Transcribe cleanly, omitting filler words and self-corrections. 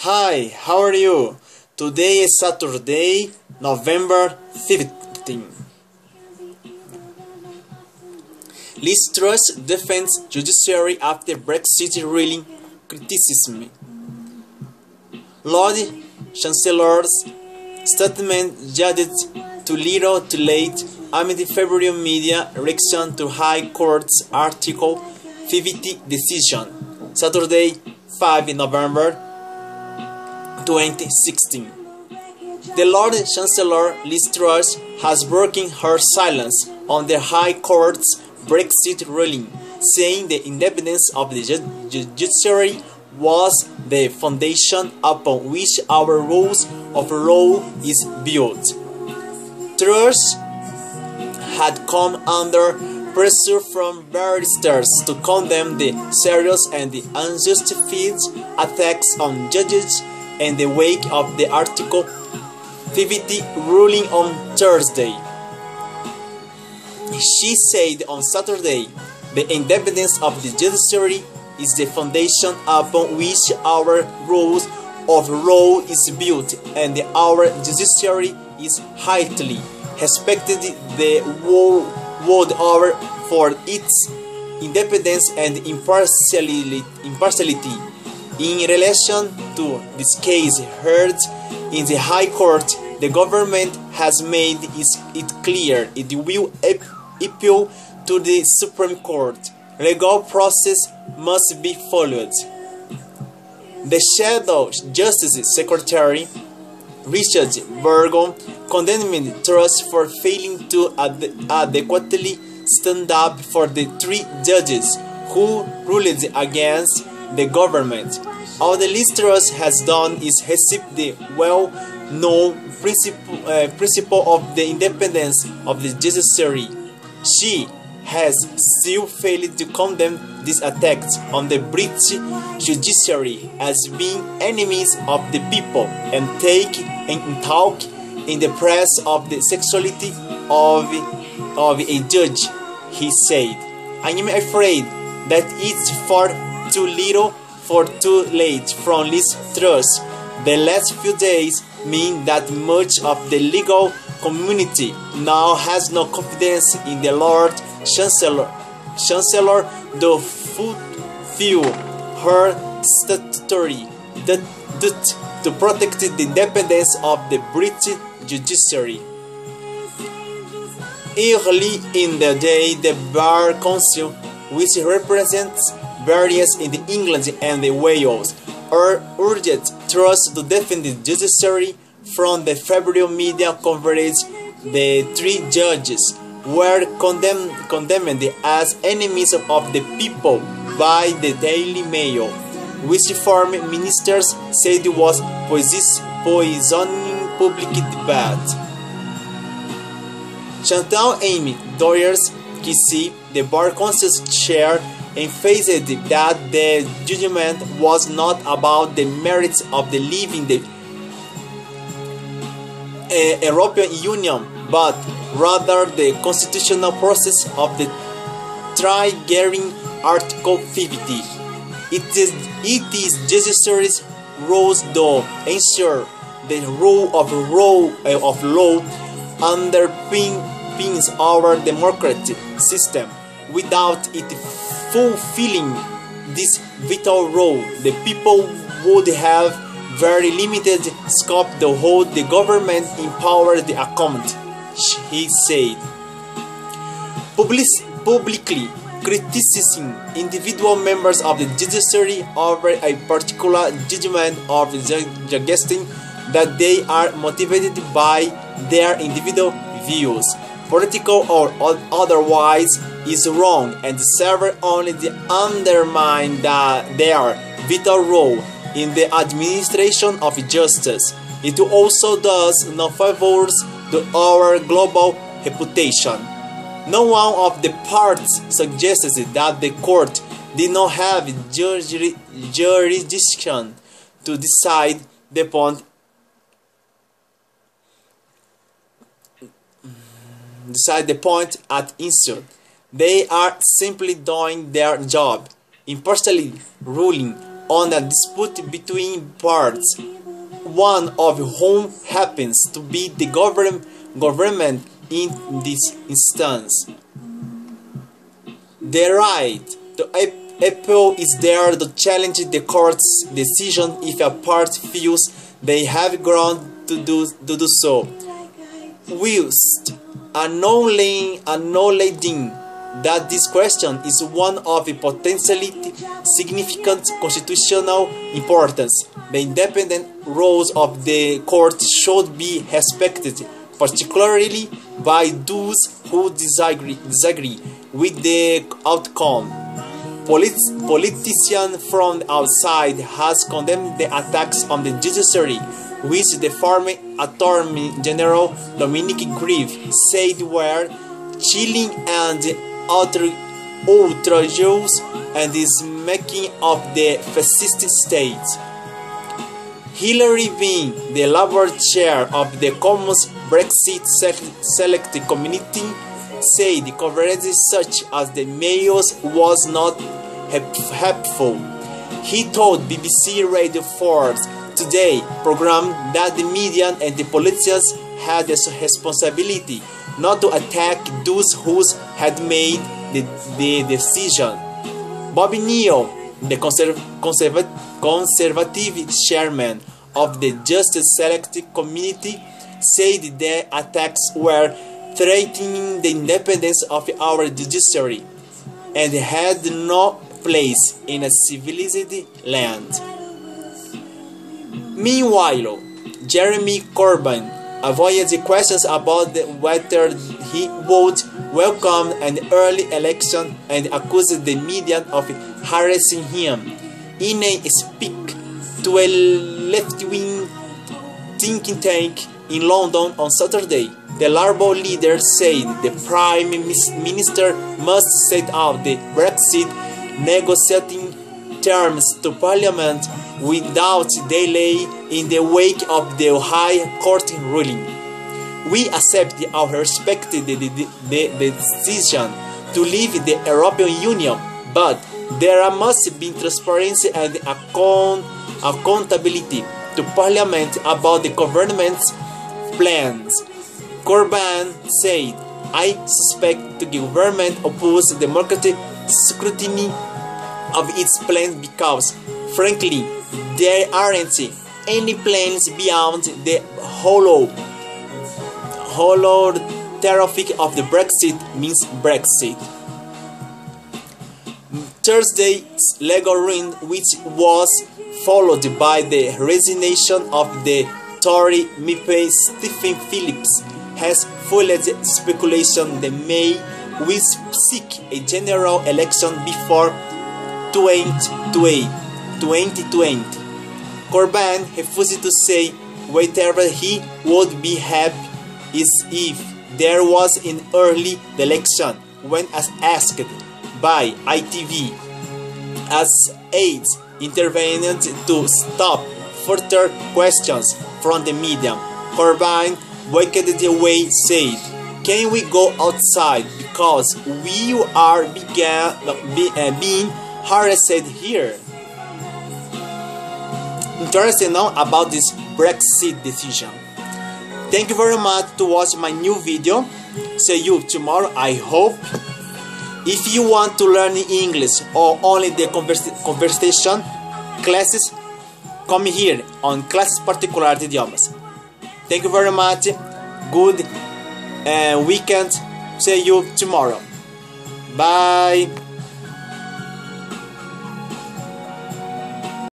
Hi, how are you? Today is Saturday, November 15. Liz Truss defends judiciary after Brexit ruling criticism. Lord Chancellor's statement judged too little too late amid febrile media reaction to High Court's Article 50 decision. Saturday, 5 November 2016. The Lord Chancellor Liz Truss has broken her silence on the High Court's Brexit ruling, saying the independence of the judiciary was the foundation upon which our rules of law is built. Truss had come under pressure from barristers to condemn the serious and the unjustified attacks on judges in the wake of the Article 50 ruling on Thursday. She said on Saturday, the independence of the judiciary is the foundation upon which our rules of law is built, and our judiciary is highly respected the world over for its independence and impartiality. In relation to this case heard in the High Court, the government has made it clear it will appeal to the Supreme Court. Legal process must be followed. The Shadow Justice Secretary, Richard Burgon, condemned Truss for failing to adequately stand up for the three judges who ruled against the government. All the Liz Truss has done is accept the well-known principle of the independence of the judiciary. She has still failed to condemn these attacks on the British judiciary as being enemies of the people and talk in the press of the sexuality of a judge. He said, "I am afraid that it's far too little for too late from Liz Truss. The last few days mean that much of the legal community now has no confidence in the Lord Chancellor to fulfill her statutory duty to protect the independence of the British judiciary." Early in the day, the Bar Council, which represents barristers in England and Wales, urged Truss to defend the judiciary from the febrile media coverage. The three judges were condemned as enemies of the people by the Daily Mail, which former ministers said was poisoning public debate. Chantal Amy Doyers-Kissy, the Bar Council's chair, emphasized that the judgment was not about the merits of the living the European Union, but rather the constitutional process of the triggering Article 50. It is judiciary's role to ensure the rule of law underpins our democratic system. Without it fulfilling this vital role, the people would have very limited scope to hold the government in power to account, he said. Publicly criticizing individual members of the judiciary over a particular judgment of suggesting that they are motivated by their individual views, political or otherwise, is wrong and serves only to undermine their vital role in the administration of justice. It also does no favors to our global reputation. No one of the parties suggests that the court did not have jurisdiction to decide the point at issue. They are simply doing their job, impartially ruling on a dispute between parts, one of whom happens to be the government in this instance. The right to appeal is there to challenge the court's decision if a part feels they have ground to do so, whilst acknowledging that this question is one of potentially significant constitutional importance. The independent roles of the court should be respected, particularly by those who disagree with the outcome. Politician from outside has condemned the attacks on the judiciary, which the former Attorney General Dominic Grieve said were chilling and outrageous and is making of the fascist state. Hillary, being the Labour chair of the Commons Brexit Select Committee, said coverage such as the Mayor's was not helpful. He told BBC Radio 4's Today program that the media and the politicians had a responsibility not to attack those who had made the decision. Bobby Neal, the conservative chairman of the Justice Select Committee, said the attacks were threatening the independence of our judiciary and had no place in a civilized land. Meanwhile, Jeremy Corbyn avoided questions about whether he would welcome an early election and accused the media of harassing him. In a speech to a left-wing think tank in London on Saturday, the Labour leader said the Prime Minister must set out the Brexit negotiating terms to Parliament without delay in the wake of the High Court ruling. We accept or respect the decision to leave the European Union, but there must be transparency and accountability to Parliament about the government's plans. Corbyn said, I suspect the government opposes democratic scrutiny of its plans because, frankly, there aren't any plans beyond the hollow tariff of the Brexit means Brexit. Thursday's legal ruin, which was followed by the resignation of the Tory MP Stephen Phillips, has fueled speculation that May will seek a general election before 2020. Corbyn refused to say whether he would be happy if there was an early election when asked by ITV as aides intervened to stop further questions from the media. Corbyn walked away, said, "Can we go outside because we are being harassed here?" Interested now about this Brexit decision. Thank you very much to watch my new video. See you tomorrow, I hope. If you want to learn English or only the conversation classes, come here on Classes Particular de Idiomas. Thank you very much. Good weekend. See you tomorrow. Bye.